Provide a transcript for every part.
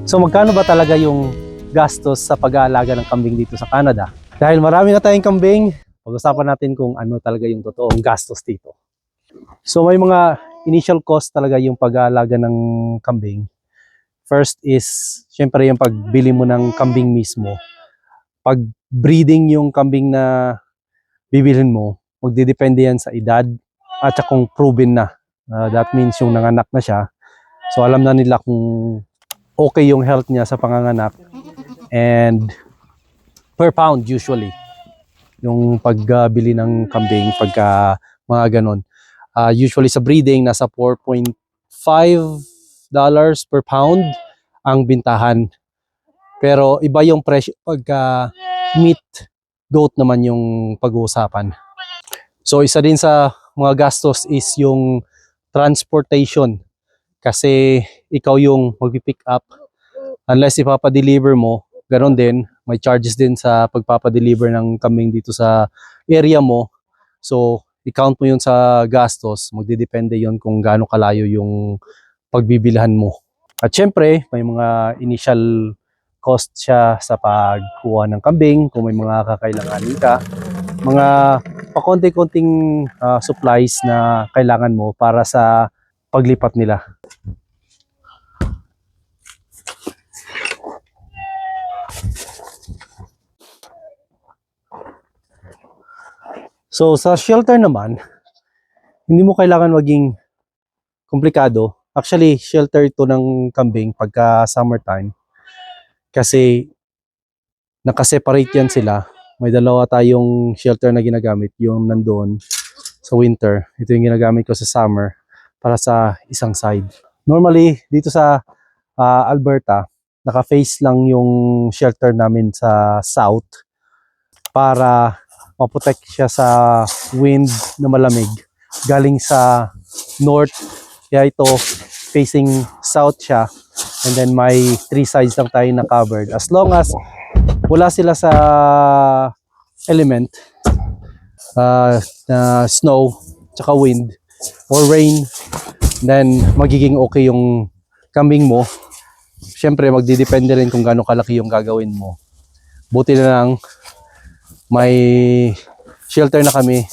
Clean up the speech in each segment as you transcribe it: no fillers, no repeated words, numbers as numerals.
So magkano ba talaga yung gastos sa pag-aalaga ng kambing dito sa Canada? Dahil marami na tayong kambing, pag-usapan natin kung ano talaga yung totoong gastos dito. So may mga initial cost talaga yung pag-aalaga ng kambing. First is, syempre yung pagbili mo ng kambing mismo. Pag breeding yung kambing na bibilhin mo, magdidepende yan sa edad at saka kung proven na. That means yung nanganak na siya. So alam na nila kung okay yung health niya sa panganganak. And per pound usually, yung pagbili ng kambing pagka mga ganon. Usually sa breeding, nasa $4.5 per pound ang bintahan. Pero iba yung presyo pagka meat, goat naman yung pag-uusapan. So isa din sa mga gastos is yung transportation. Kasi ikaw yung mag-pick up. Unless ipapa-deliver mo, ganon din. May charges din sa pagpapa-deliver ng kambing dito sa area mo. So i-count mo yun sa gastos. Magdidepende yun kung gaano kalayo yung pagbibilhan mo. At syempre, may mga initial cost siya sa pagkuha ng kambing, kung may mga kakailanganin ka. Mga pakonti-konting supplies na kailangan mo para sa paglipat nila. So sa shelter naman, hindi mo kailangan maging komplikado. Actually, shelter ito ng kambing pagka summertime. Kasi nakaseparate yan sila. May dalawa tayong shelter na ginagamit, yung nandoon sa winter. Ito yung ginagamit ko sa summer para sa isang side. Normally, dito sa Alberta, naka-face lang yung shelter namin sa south para maprotect siya sa wind na malamig galing sa north. Kaya ito facing south siya, and then may 3 sides lang tayo na covered. As long as wala sila sa element, snow, tsaka wind or rain, then magiging okay yung kambing mo. Siyempre magdidepende rin kung gaano kalaki yung gagawin mo. Buti na lang may shelter na kami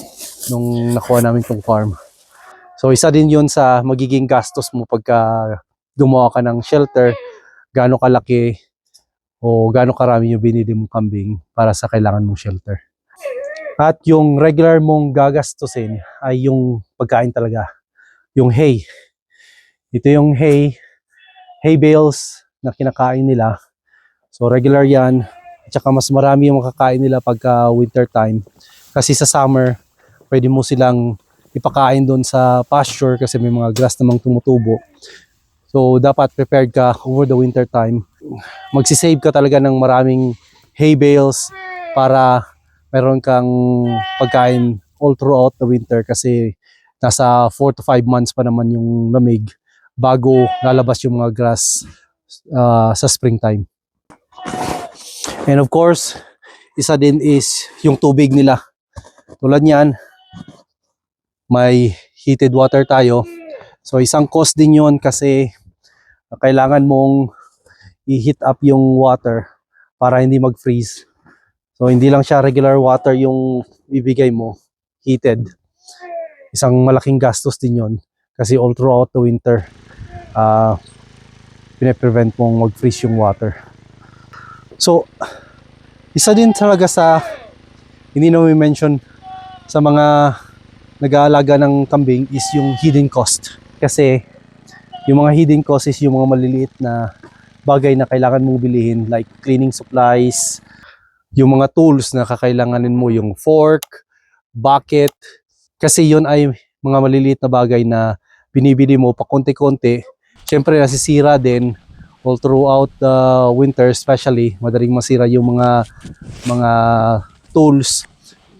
nung nakuha namin tong farm. So isa din yun sa magiging gastos mo pagka gumawa ka ng shelter, gaano kalaki o gaano karami yung binili mong kambing para sa kailangan mong shelter. At yung regular mong gagastusin ay yung pagkain talaga, yung hay. Ito yung hay bales na kinakain nila. So regular yan. At saka mas marami yung makakain nila pagka winter time. Kasi sa summer, pwede mo silang ipakain doon sa pasture kasi may mga grass namang tumutubo. So dapat prepared ka over the winter time. Magsisave ka talaga ng maraming hay bales para meron kang pagkain all throughout the winter kasi nasa 4 to 5 months pa naman yung lamig bago lalabas yung mga grass sa springtime. And of course, isa din is yung tubig nila. Tulad niyan, may heated water tayo. So isang cost din yun kasi kailangan mong i-heat up yung water para hindi mag-freeze. So hindi lang siya regular water yung bibigay mo, heated. Isang malaking gastos din yun kasi all throughout the winter, pine-prevent mong mag-freeze yung water. So isa din talaga sa hindi na mention sa mga nag-aalaga ng kambing is yung hidden cost. Kasi yung mga hidden cost is yung mga maliliit na bagay na kailangan mong bilihin, like cleaning supplies, yung mga tools na kakailanganin mo, yung fork, bucket. Kasi yun ay mga maliliit na bagay na binibili mo pa konti-konti. Siyempre nasisira din all throughout the winter, especially madaling masira yung mga tools.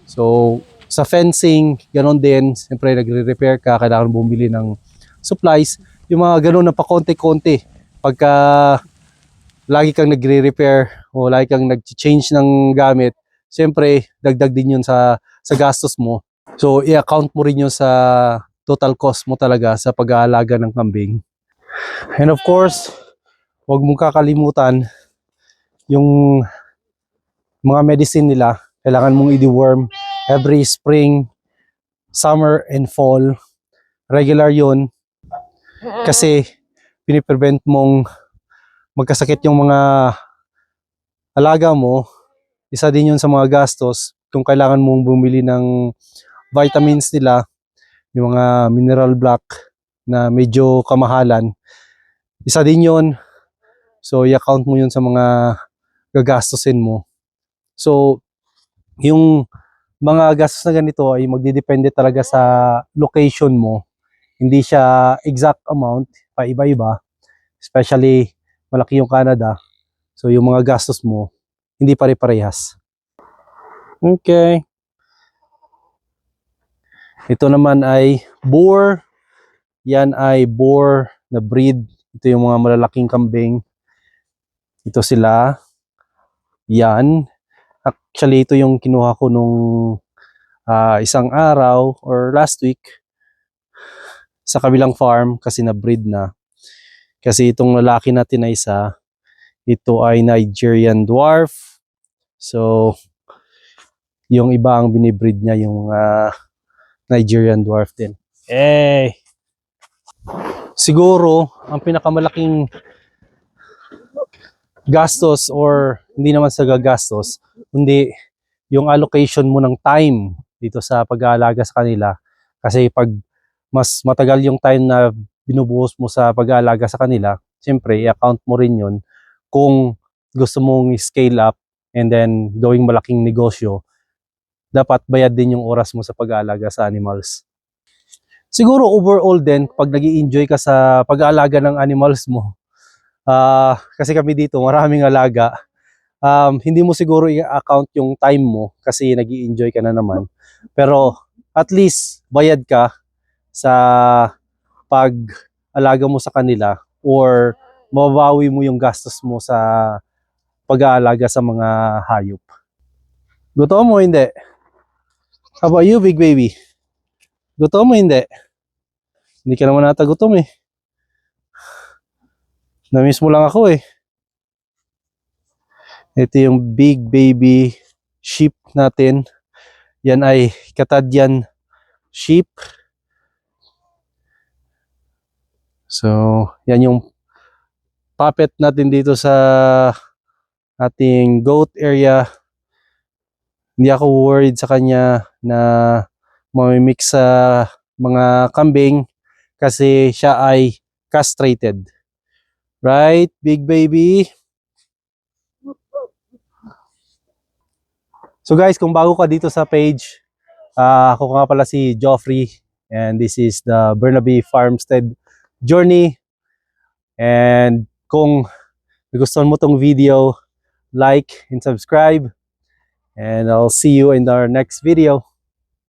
So sa fencing, ganoon din, siyempre nagre-repair ka, kailangan bumili ng supplies. Yung mga ganoon na pa konti-konti, pagka lagi kang nagre-repair o lagi kang nag-change ng gamit, siyempre dagdag din yun sa gastos mo. So i-account mo rin yun sa total cost mo talaga sa pag-aalaga ng kambing. And of course, huwag mong kakalimutan yung mga medicine nila. Kailangan mong i-deworm every spring, summer, and fall. Regular yun kasi piniprevent mong magkasakit yung mga alaga mo. Isa din yun sa mga gastos kung kailangan mong bumili ng vitamins nila, yung mga mineral block na medyo kamahalan. Isa din yun. So, i-account mo yun sa mga gagastusin mo. So, yung mga gastos na ganito ay magdidepende talaga sa location mo. Hindi siya exact amount, pa-iba-iba. Especially, malaki yung Canada. So, yung mga gastos mo, hindi pare-parehas. Okay. Ito naman ay boar. Yan ay boar na breed. Ito yung mga malalaking kambing. Ito sila. Yan. Actually, ito yung kinuha ko nung isang araw or last week sa kabilang farm kasi na-breed na. Kasi itong lalaki natin na isa, ito ay Nigerian dwarf. So, yung iba ang binibreed niya yung Nigerian dwarf din. Siguro, ang pinakamalaking gastos or hindi naman sa gagastos, kundi yung allocation mo ng time dito sa pag-aalaga sa kanila. Kasi pag mas matagal yung time na binubuhos mo sa pag-aalaga sa kanila, siyempre, i-account mo rin yun kung gusto mong scale up and then gawing malaking negosyo, dapat bayad din yung oras mo sa pag-aalaga sa animals. Siguro overall din, pag nag-i-enjoy ka sa pag-aalaga ng animals mo, kasi kami dito, maraming alaga, hindi mo siguro i-account yung time mo kasi nag-i-enjoy ka na naman. Pero at least bayad ka sa pag-alaga mo sa kanila or mababawi mo yung gastos mo sa pag-aalaga sa mga hayop. Gutom mo hindi? How about you, big baby? Gutom mo hindi? Hindi ka naman nata gutom eh. Namiss mo lang ako eh. Ito yung big baby sheep natin. Yan ay Katadyan sheep. So, yan yung puppet natin dito sa ating goat area. Hindi ako worried sa kanya na mamimix sa mga kambing kasi siya ay castrated. Right, big baby? So guys, kung bago ka dito sa page, ako nga pala si Joffrey and this is the Burnaby Farmstead journey. And kung nagustuhan mo tong video, like and subscribe. And I'll see you in our next video.